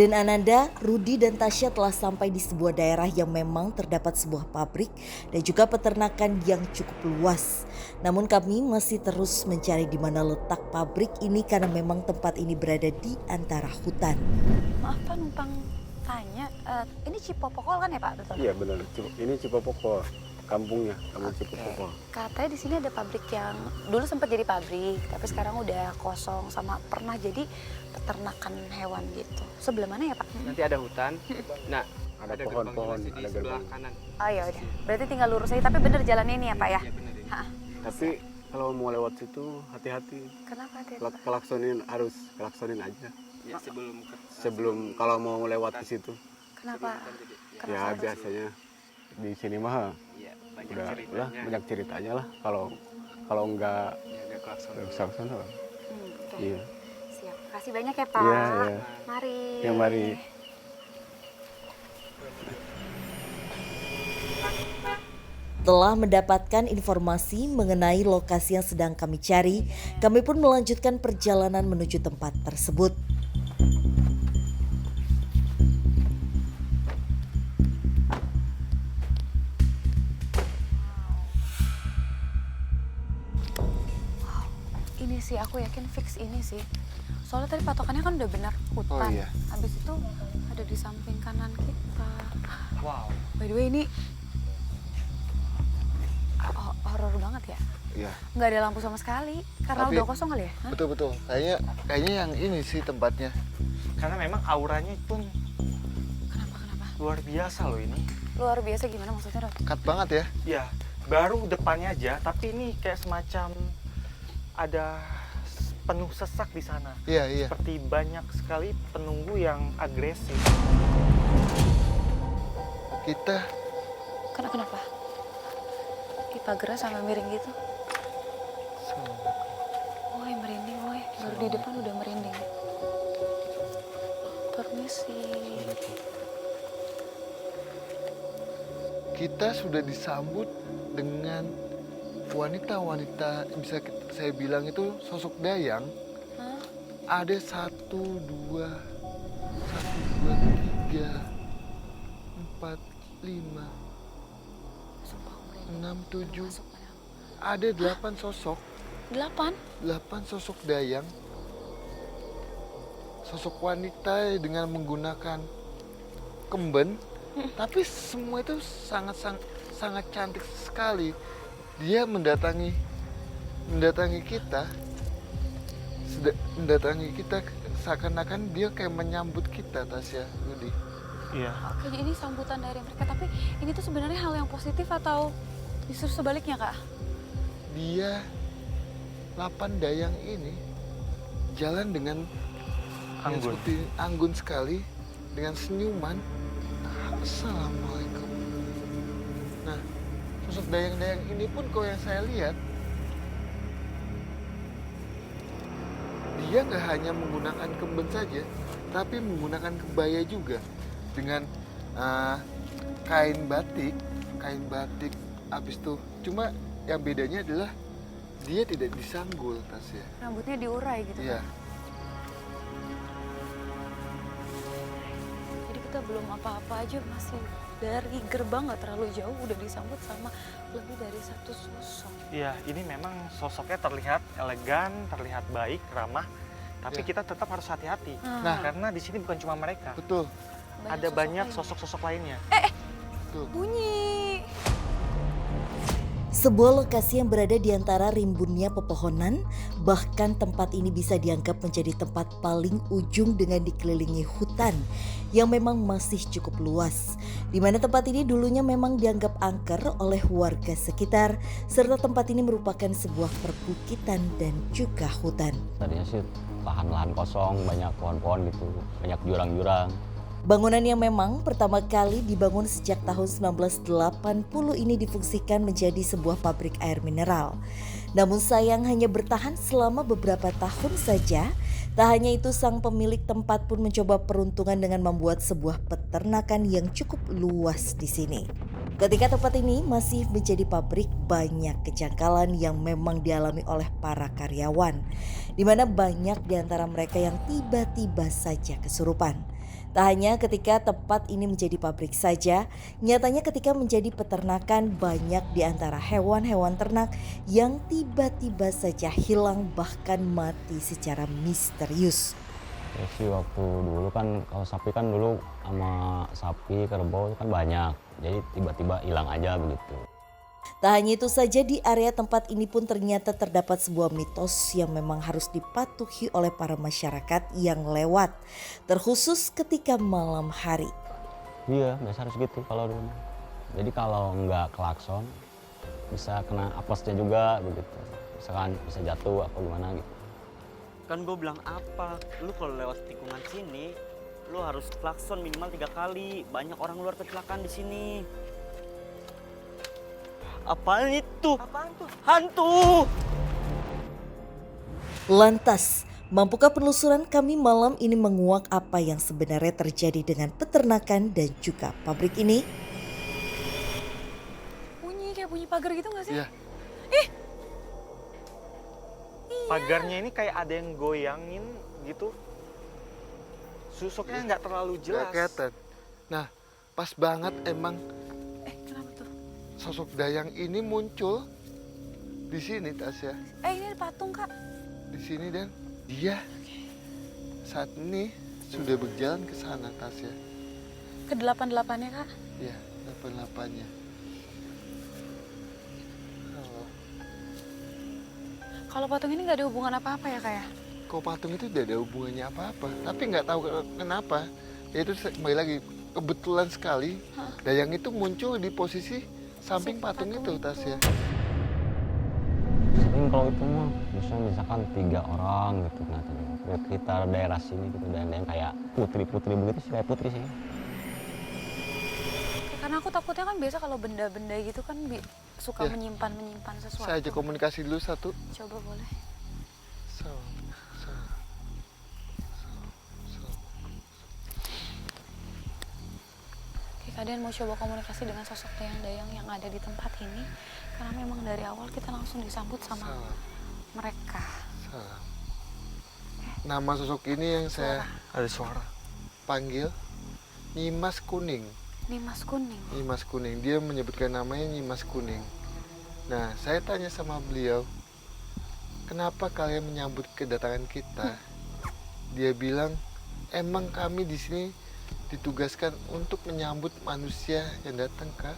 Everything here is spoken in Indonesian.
Dan Ananda, Rudi dan Tasya telah sampai di sebuah daerah yang memang terdapat sebuah pabrik dan juga peternakan yang cukup luas. Namun kami masih terus mencari di mana letak pabrik ini karena memang tempat ini berada di antara hutan. Maaf Pak, numpang tanya, ini Cipopokol kan ya Pak? Betul? Iya benar, ini Cipopokol, kampung Cipopokol. Katanya di sini ada pabrik yang dulu sempat jadi pabrik, tapi sekarang udah kosong sama pernah jadi peternakan hewan gitu. Sebelah mana ya Pak? Nanti ada hutan. Nah, Ada ada pohon-pohon, gerbang ada di sebelah gerbang. kanan. Oh ya udah, berarti tinggal lurus aja. Tapi bener jalannya ini ya Pak ya? Iya benar ya. Hah, Tapi kalau mau lewat situ hati-hati. kenapa dia? Harus kelaksonin aja. Ya Sebelum kalau mau lewat ke situ. Kenapa? ya, Kenapa Ya harus? biasanya di sini mah iya, banyak udah ceritanya. banyak ceritanya lah. Kalau enggak Ya, ada klakson. sana. Oke. Iya. Siap. Kasih banyak ya Pak. Iya, iya. Mari. Ya mari. Telah mendapatkan informasi mengenai lokasi yang sedang kami cari, kami pun melanjutkan perjalanan menuju tempat tersebut. Ini sih aku yakin fix ini sih. Soalnya tadi patokannya kan udah benar hutan. Oh, iya. Habis itu ada di samping kanan kita. Wow. By the way ini horor banget ya. Iya, Nggak ada lampu sama sekali karena Tapi- udah kosong kali ya. Hah? betul. Kayaknya yang ini sih tempatnya. Karena memang auranya pun Kenapa? luar biasa loh ini. Luar biasa gimana maksudnya Rod? Dekat banget ya. Ya, baru depannya aja, tapi ini kayak semacam ada penuh sesak di sana. Iya. Seperti banyak sekali penunggu yang agresif. Kita Kenapa? Ih, pagernya sampai miring gitu. Woi, merinding woi. Baru di depan udah merinding. Permisi. kita sudah disambut dengan wanita-wanita, bisa saya bilang itu sosok dayang. Hah? Ada 1, 2, 3, 4, 5, Sumpah aku merinding. 6, 7. Masuk padahal. Ada 8 sosok. 8? 8 sosok dayang. Sosok wanita dengan menggunakan kemben. Tapi semua itu sangat cantik sekali. Dia mendatangi kita. Seakan-akan dia kayak menyambut kita, Tasya, Rudi. Iya. Oke, jadi ini sambutan dari mereka. Tapi ini tuh sebenarnya hal yang positif atau justru sebaliknya, Kak? Dia 8 dayang ini jalan dengan Anggun. seperti anggun sekali, dengan senyuman. Assalamualaikum. Nah, sosok dayang-dayang ini pun kalau yang saya lihat, dia nggak hanya menggunakan kemben saja, tapi menggunakan kebaya juga dengan kain batik. Habis itu cuma yang bedanya adalah dia tidak disanggul, Tasya. Rambutnya diurai gitu. Iya. Jadi kita belum apa-apa aja masih dari gerbang nggak terlalu jauh udah disambut sama lebih dari 1 sosok. Iya, ini memang sosoknya terlihat elegan, terlihat baik, ramah. Tapi Iya. kita tetap harus hati-hati. Nah. Karena di sini bukan cuma mereka. Betul. Ada banyak lain. sosok-sosok lainnya. Betul. Bunyi. Sebuah lokasi yang berada di antara rimbunnya pepohonan, bahkan tempat ini bisa dianggap menjadi tempat paling ujung dengan dikelilingi hutan yang memang masih cukup luas. Di mana tempat ini dulunya memang dianggap angker oleh warga sekitar, serta tempat ini merupakan sebuah perbukitan dan juga hutan. Tadinya sih lahan-lahan kosong, banyak pohon-pohon gitu, banyak jurang-jurang. Bangunan yang memang pertama kali dibangun sejak tahun 1980 ini difungsikan menjadi sebuah pabrik air mineral. Namun sayang hanya bertahan selama beberapa tahun saja. Tak hanya itu, sang pemilik tempat pun mencoba peruntungan dengan membuat sebuah peternakan yang cukup luas di sini. Ketika tempat ini masih menjadi pabrik, banyak kejanggalan yang memang dialami oleh para karyawan, di mana banyak di antara mereka yang tiba-tiba saja kesurupan. Tak hanya ketika tempat ini menjadi pabrik saja, nyatanya ketika menjadi peternakan banyak di antara hewan-hewan ternak yang tiba-tiba saja hilang bahkan mati secara misterius. Ya sih waktu dulu kan kalau sapi kan dulu sama sapi kerbau itu kan banyak. Jadi tiba-tiba hilang aja begitu. Tak hanya itu saja, di area tempat ini pun ternyata terdapat sebuah mitos yang memang harus dipatuhi oleh para masyarakat yang lewat, terkhusus ketika malam hari. Iya, biasa harus gitu kalau dulu. Jadi kalau nggak klakson bisa kena apesnya juga begitu. Misalkan bisa jatuh apa gimana gitu. Kan gue bilang apa, lu kalau lewat tikungan sini, lu harus klakson minimal 3 kali. Banyak orang luar kecelakaan di sini. Apaan itu? Apaan tuh? Hantu! Lantas, mampukah penelusuran kami malam ini menguak apa yang sebenarnya terjadi dengan peternakan dan juga pabrik ini? Bunyi kayak bunyi pagar gitu gak sih? Iya. Pagarnya ini kayak ada yang goyangin gitu. Susuknya nggak terlalu Nggak jelas. kelihatan. Nah, pas banget emang Kenapa tuh? sosok Dayang ini muncul di sini, Tasya. Ini ada patung Kak. Di sini, dan dia saat ini sudah berjalan ke sana, Tasya. Ke 88-nya Kak. Ya, 88-nya. Halo. Kalau patung ini nggak ada hubungan apa-apa ya Kak ya? Kok patung itu tidak ada hubungannya apa-apa, tapi nggak tahu kenapa. Ya itu kembali lagi, kebetulan sekali Dayang itu muncul di posisi samping patung itu, Tasya. Sering kalau itu mah, misalkan 3 orang gitu kelihatannya. Sekitar daerah sini gitu, dan yang kayak putri-putri begitu sih, kayak putri sih. Karena aku takutnya kan biasa kalau benda-benda gitu kan suka Ya. menyimpan sesuatu. Saya ajak komunikasi dulu satu. Coba boleh. Oke, kalian mau coba komunikasi dengan sosok Dayang yang ada di tempat ini. Karena memang dari awal kita langsung disambut sama Salam. mereka. Salam. Nama sosok ini yang saya Ada suara. panggil Nyimas Kuning. Nimas kuning. Nyimas Kuning, dia menyebutkan namanya Nyimas Kuning. Nah, saya tanya sama beliau, kenapa kalian menyambut kedatangan kita? Dia bilang, emang kami di sini ditugaskan untuk menyambut manusia yang datang ke